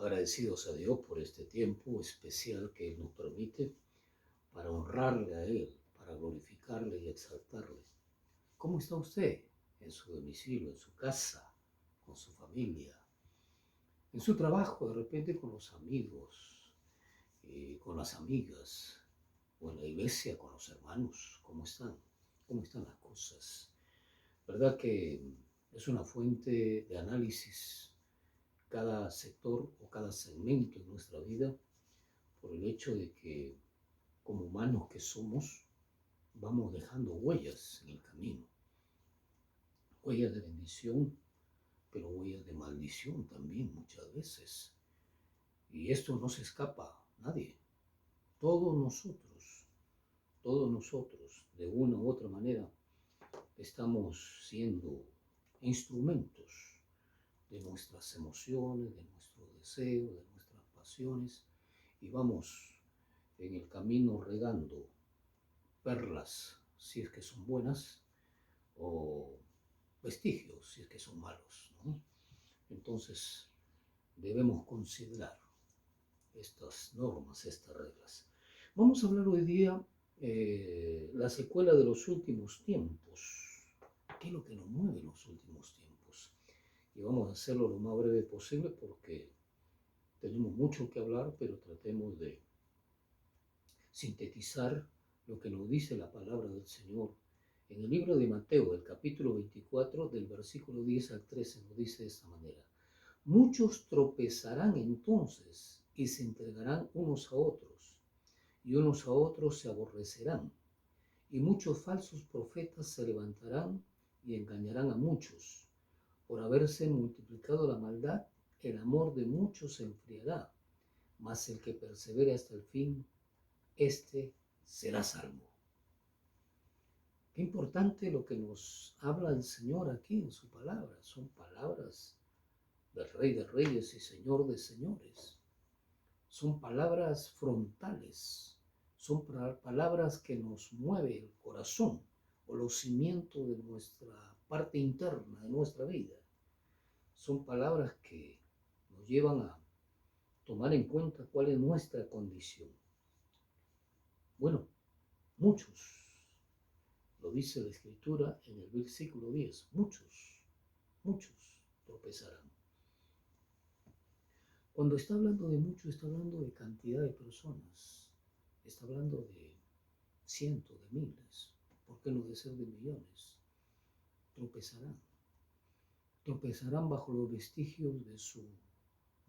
agradecidos a Dios por este tiempo especial que Él nos permite para honrarle a Él, para glorificarle y exaltarle. ¿Cómo está usted en su domicilio, en su casa, con su familia, en su trabajo, de repente con los amigos, con las amigas, o en la iglesia con los hermanos? ¿Cómo están? ¿Cómo están las cosas? ¿Verdad que es una fuente de análisis cada sector o cada segmento de nuestra vida, por el hecho de que como humanos que somos, vamos dejando huellas en el camino, huellas de bendición, pero huellas de maldición también muchas veces. Y esto no se escapa a nadie. Todos nosotros, de una u otra manera, estamos siendo instrumentos de nuestras emociones, de nuestros deseos, de nuestras pasiones, y vamos en el camino regando perlas, si es que son buenas, o vestigios, si es que son malos, ¿no? Entonces, debemos considerar estas normas, estas reglas. Vamos a hablar hoy día la secuela de los últimos tiempos. ¿Qué es lo que nos mueve en los últimos tiempos? Y vamos a hacerlo lo más breve posible porque tenemos mucho que hablar, pero tratemos de sintetizar lo que nos dice la palabra del Señor. En el libro de Mateo, el capítulo 24, del versículo 10 al 13, nos dice de esta manera: muchos tropezarán entonces y se entregarán unos a otros, y unos a otros se aborrecerán, y muchos falsos profetas se levantarán y engañarán a muchos. Por haberse multiplicado la maldad, el amor de muchos se enfriará, mas el que persevere hasta el fin, éste será salvo. Qué importante lo que nos habla el Señor aquí en su palabra. Son palabras del Rey de Reyes y Señor de Señores. Son palabras frontales. Son palabras que nos mueve el corazón o los cimientos de nuestra parte interna, de nuestra vida. Son palabras que nos llevan a tomar en cuenta cuál es nuestra condición. Bueno, muchos, lo dice la Escritura en el versículo 10, muchos tropezarán. Cuando está hablando de muchos, está hablando de cantidad de personas, está hablando de cientos, de miles, ¿por qué no decir de millones? Tropezarán bajo los vestigios de su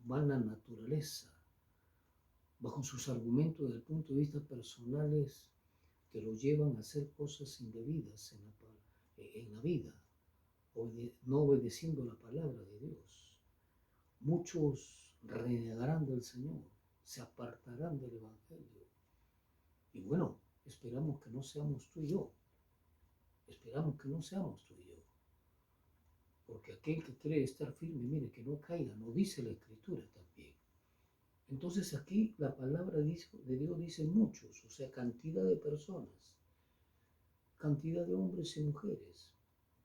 vana naturaleza, bajo sus argumentos desde el punto de vista personales que los llevan a hacer cosas indebidas en la vida, no obedeciendo la palabra de Dios. Muchos renegarán del Señor, se apartarán del Evangelio. Y bueno, esperamos que no seamos tú y yo. Esperamos que no seamos tú y yo. Porque aquel que cree estar firme, mire, que no caiga, nos dice la Escritura también. Entonces aquí la palabra de Dios dice muchos, o sea, cantidad de personas, cantidad de hombres y mujeres.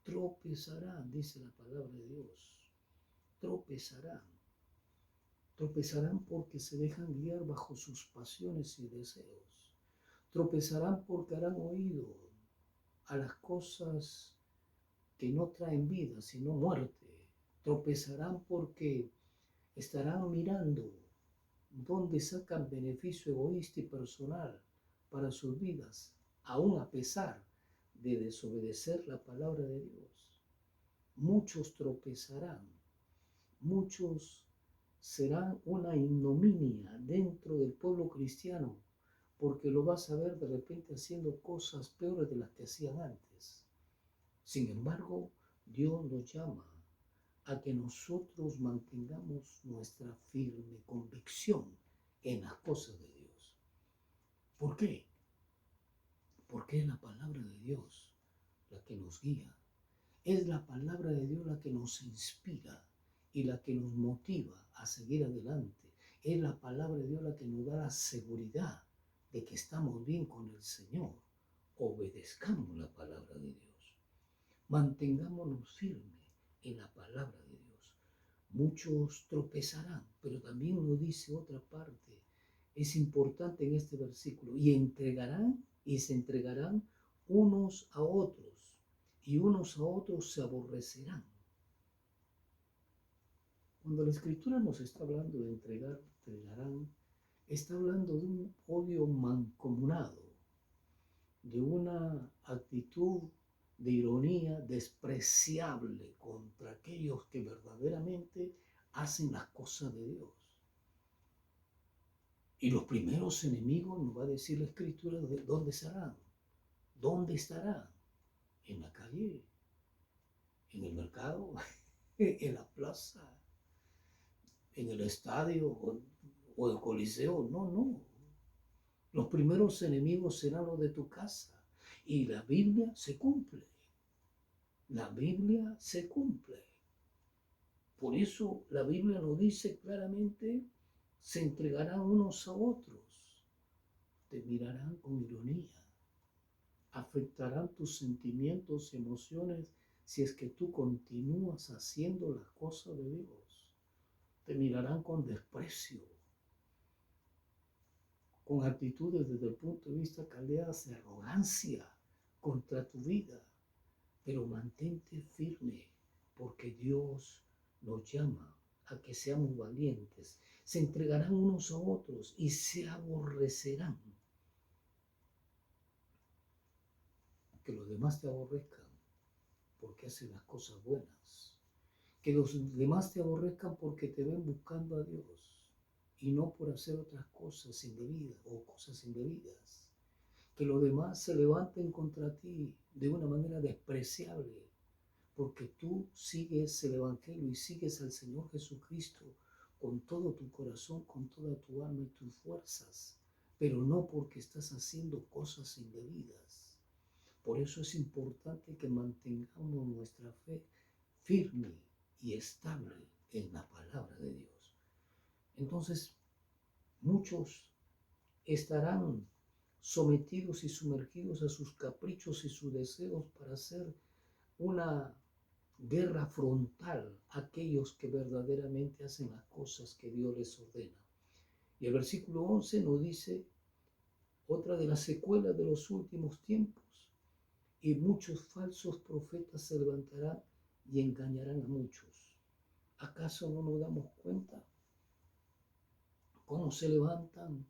Tropezarán, dice la palabra de Dios. Tropezarán. Tropezarán porque se dejan guiar bajo sus pasiones y deseos. Tropezarán porque harán oído a las cosas que no traen vida, sino muerte. Tropezarán porque estarán mirando dónde sacan beneficio egoísta y personal para sus vidas, aún a pesar de desobedecer la palabra de Dios. Muchos tropezarán, muchos serán una ignominia dentro del pueblo cristiano, porque lo vas a ver de repente haciendo cosas peores de las que hacían antes. Sin embargo, Dios nos llama a que nosotros mantengamos nuestra firme convicción en las cosas de Dios. ¿Por qué? Porque es la palabra de Dios la que nos guía. Es la palabra de Dios la que nos inspira y la que nos motiva a seguir adelante. Es la palabra de Dios la que nos da la seguridad de que estamos bien con el Señor. Obedezcamos la palabra de Dios. Mantengámonos firmes en la palabra de Dios. muchos tropezarán, pero también nos dice otra parte, es importante en este versículo, y se entregarán unos a otros, y unos a otros se aborrecerán. Cuando la Escritura nos está hablando de entregarán, está hablando de un odio mancomunado, de una actitud de ironía despreciable contra aquellos que verdaderamente hacen las cosas de Dios. Y los primeros enemigos, nos va a decir la Escritura, de dónde estarán. ¿Dónde estarán? En la calle, en el mercado, en la plaza, en el estadio o el coliseo. No, no. Los primeros enemigos serán los de tu casa. Y la Biblia se cumple. La Biblia se cumple. Por eso la Biblia nos dice claramente, se entregarán unos a otros, te mirarán con ironía, afectarán tus sentimientos y emociones si es que tú continúas haciendo las cosas de Dios. Te mirarán con desprecio, con actitudes desde el punto de vista caldeadas de arrogancia contra tu vida. Pero mantente firme, porque Dios nos llama a que seamos valientes. Se entregarán unos a otros y se aborrecerán. Que los demás te aborrezcan porque hacen las cosas buenas. Que los demás te aborrezcan porque te ven buscando a Dios y no por hacer otras cosas indebidas o cosas indebidas. Que los demás se levanten contra ti de una manera despreciable porque tú sigues el Evangelio y sigues al Señor Jesucristo con todo tu corazón, con toda tu alma y tus fuerzas, pero no porque estás haciendo cosas indebidas. Por eso es importante que mantengamos nuestra fe firme y estable en la palabra de Dios. Entonces, muchos estarán sometidos y sumergidos a sus caprichos y sus deseos para hacer una guerra frontal a aquellos que verdaderamente hacen las cosas que Dios les ordena. Y el versículo 11 nos dice otra de las secuelas de los últimos tiempos. Y muchos falsos profetas se levantarán y engañarán a muchos. ¿Acaso no nos damos cuenta cómo se levantan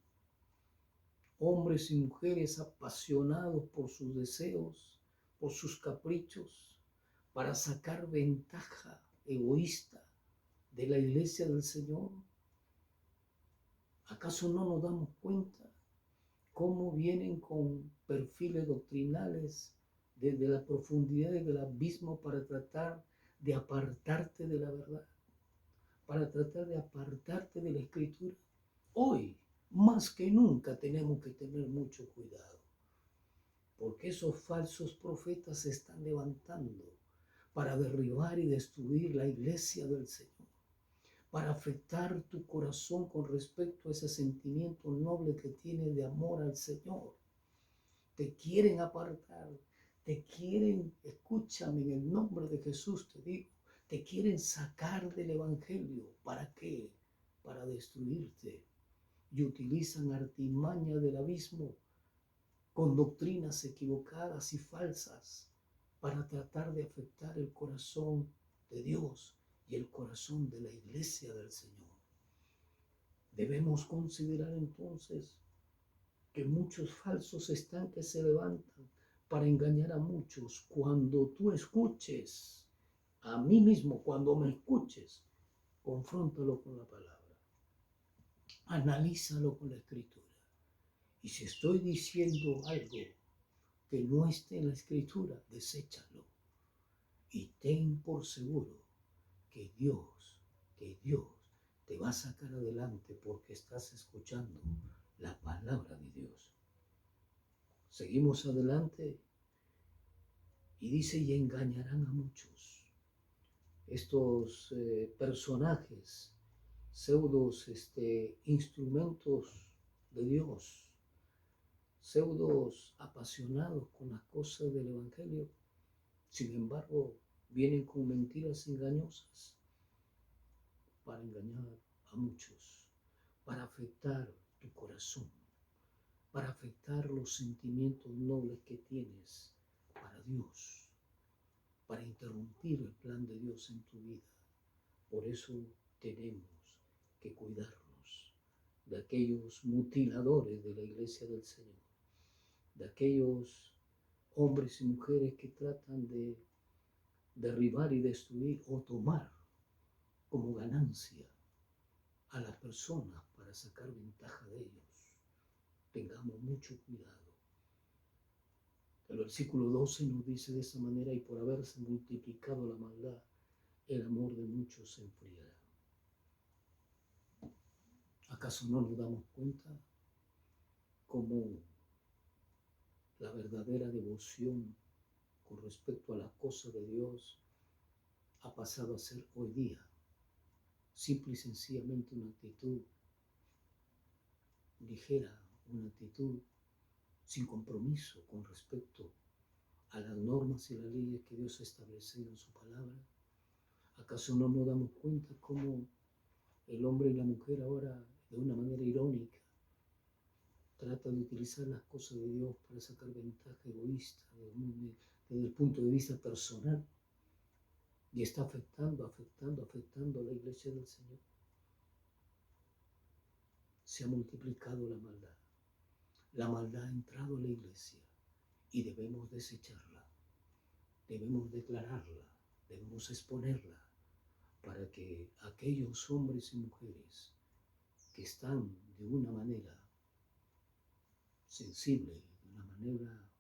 hombres y mujeres apasionados por sus deseos, por sus caprichos, para sacar ventaja egoísta de la iglesia del Señor? ¿Acaso no nos damos cuenta cómo vienen con perfiles doctrinales desde la profundidad del abismo para tratar de apartarte de la verdad, para tratar de apartarte de la Escritura? Hoy, más que nunca, tenemos que tener mucho cuidado, porque esos falsos profetas se están levantando para derribar y destruir la iglesia del Señor, para afectar tu corazón con respecto a ese sentimiento noble que tienes de amor al Señor. Te quieren apartar, te quieren, escúchame, en el nombre de Jesús te digo, te quieren sacar del Evangelio. ¿Para qué? Para destruirte. Y utilizan artimañas del abismo con doctrinas equivocadas y falsas para tratar de afectar el corazón de Dios y el corazón de la iglesia del Señor. Debemos considerar entonces que muchos falsos están que se levantan para engañar a muchos. Cuando tú escuches, a mí mismo, cuando me escuches, confróntalo con la palabra, analízalo con la Escritura. Y si estoy diciendo algo que no esté en la Escritura, deséchalo. Y ten por seguro que Dios te va a sacar adelante porque estás escuchando la palabra de Dios. Seguimos adelante y dice, y engañarán a muchos. Estos personajes, pseudos instrumentos de Dios, pseudos apasionados con las cosas del Evangelio, sin embargo, vienen con mentiras engañosas. para engañar a muchos, para afectar tu corazón, para afectar los sentimientos nobles que tienes para Dios, para interrumpir el plan de Dios en tu vida. Por eso tenemos que cuidarnos de aquellos mutiladores de la iglesia del Señor, de aquellos hombres y mujeres que tratan de derribar y destruir o tomar como ganancia a las personas para sacar ventaja de ellos. Tengamos mucho cuidado. El versículo 12 nos dice de esa manera: y por haberse multiplicado la maldad, el amor de muchos se enfriará. ¿Acaso no nos damos cuenta cómo la verdadera devoción con respecto a las cosas de Dios ha pasado a ser hoy día simple y sencillamente una actitud ligera, una actitud sin compromiso con respecto a las normas y las leyes que Dios ha establecido en su palabra? ¿Acaso no nos damos cuenta cómo el hombre y la mujer ahora, de una manera irónica, tratan de utilizar las cosas de Dios para sacar ventaja egoísta desde el punto de vista personal, y está afectando a la iglesia del Señor? Se ha multiplicado la maldad. La maldad ha entrado a la iglesia y debemos desecharla, debemos declararla, debemos exponerla, para que aquellos hombres y mujeres que están de una manera sensible, de una manera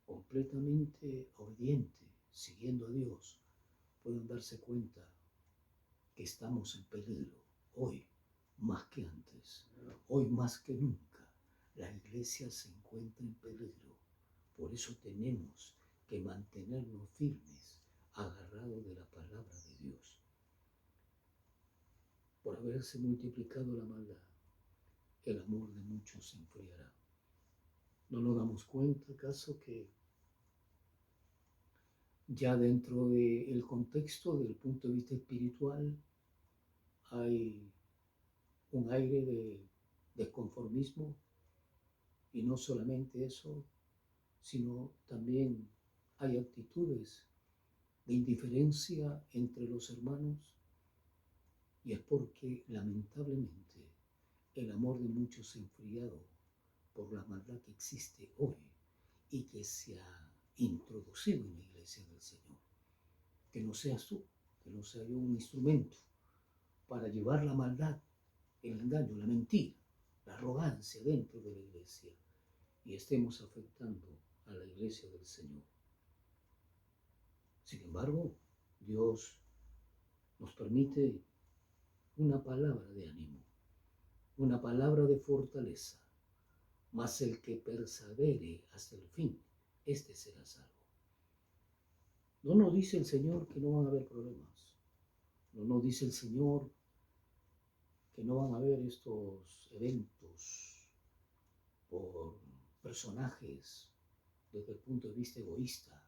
completamente obediente, siguiendo a Dios, puedan darse cuenta que estamos en peligro hoy más que antes, hoy más que nunca. La iglesia se encuentra en peligro. Por eso tenemos que mantenernos firmes, agarrados de la palabra de Dios. Por haberse multiplicado la maldad, el amor de muchos se enfriará. ¿No nos damos cuenta acaso que ya dentro del contexto, del punto de vista espiritual, hay un aire de desconformismo? Y no solamente eso, sino también hay actitudes de indiferencia entre los hermanos, y es porque lamentablemente el amor de muchos se ha enfriado por la maldad que existe hoy y que se ha introducido en la iglesia del Señor. Que no seas tú, que no sea yo un instrumento para llevar la maldad, el engaño, la mentira, la arrogancia dentro de la iglesia, y estemos afectando a la iglesia del Señor. Sin embargo, Dios nos permite una palabra de ánimo, una palabra de fortaleza: mas el que persevere hasta el fin, este será salvo. No nos dice el Señor que no van a haber problemas, no nos dice el Señor que no van a haber estos eventos por personajes desde el punto de vista egoísta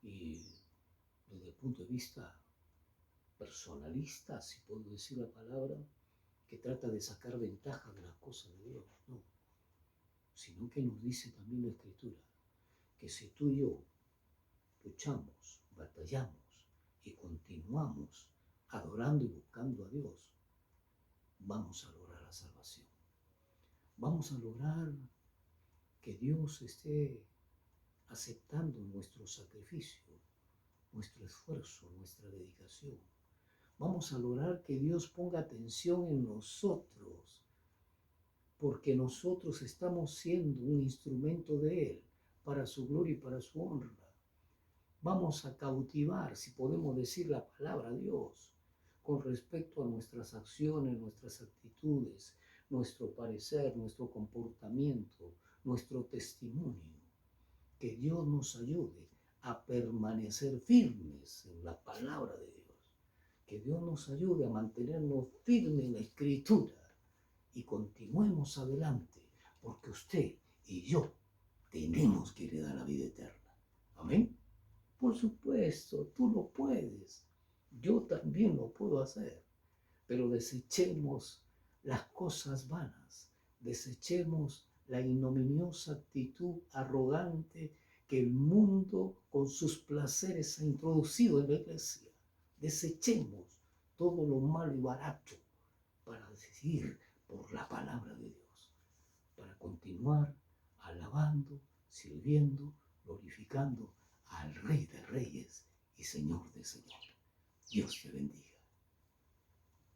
y desde el punto de vista personalista, si puedo decir la palabra, que trata de sacar ventaja de las cosas de Dios. No, sino que nos dice también la Escritura que si tú y yo luchamos, batallamos y continuamos adorando y buscando a Dios, vamos a lograr la salvación. Vamos a lograr que Dios esté aceptando nuestro sacrificio, nuestro esfuerzo, nuestra dedicación. Vamos a lograr que Dios ponga atención en nosotros, porque nosotros estamos siendo un instrumento de Él para su gloria y para su honra. Vamos a cautivar, si podemos decir la palabra Dios, con respecto a nuestras acciones, nuestras actitudes, nuestro parecer, nuestro comportamiento, nuestro testimonio. Que Dios nos ayude a permanecer firmes en la palabra de Dios. Que Dios nos ayude a mantenernos firmes en la Escritura y continuemos adelante, porque usted y yo tenemos que heredar la vida eterna. Amén. Por supuesto, tú lo puedes. Yo también lo puedo hacer, pero desechemos las cosas vanas, desechemos la ignominiosa actitud arrogante que el mundo con sus placeres ha introducido en la iglesia. Desechemos todo lo malo y barato para decidir por la palabra de Dios, para continuar alabando, sirviendo, glorificando al Rey de Reyes y Señor de Señores. Dios te bendiga.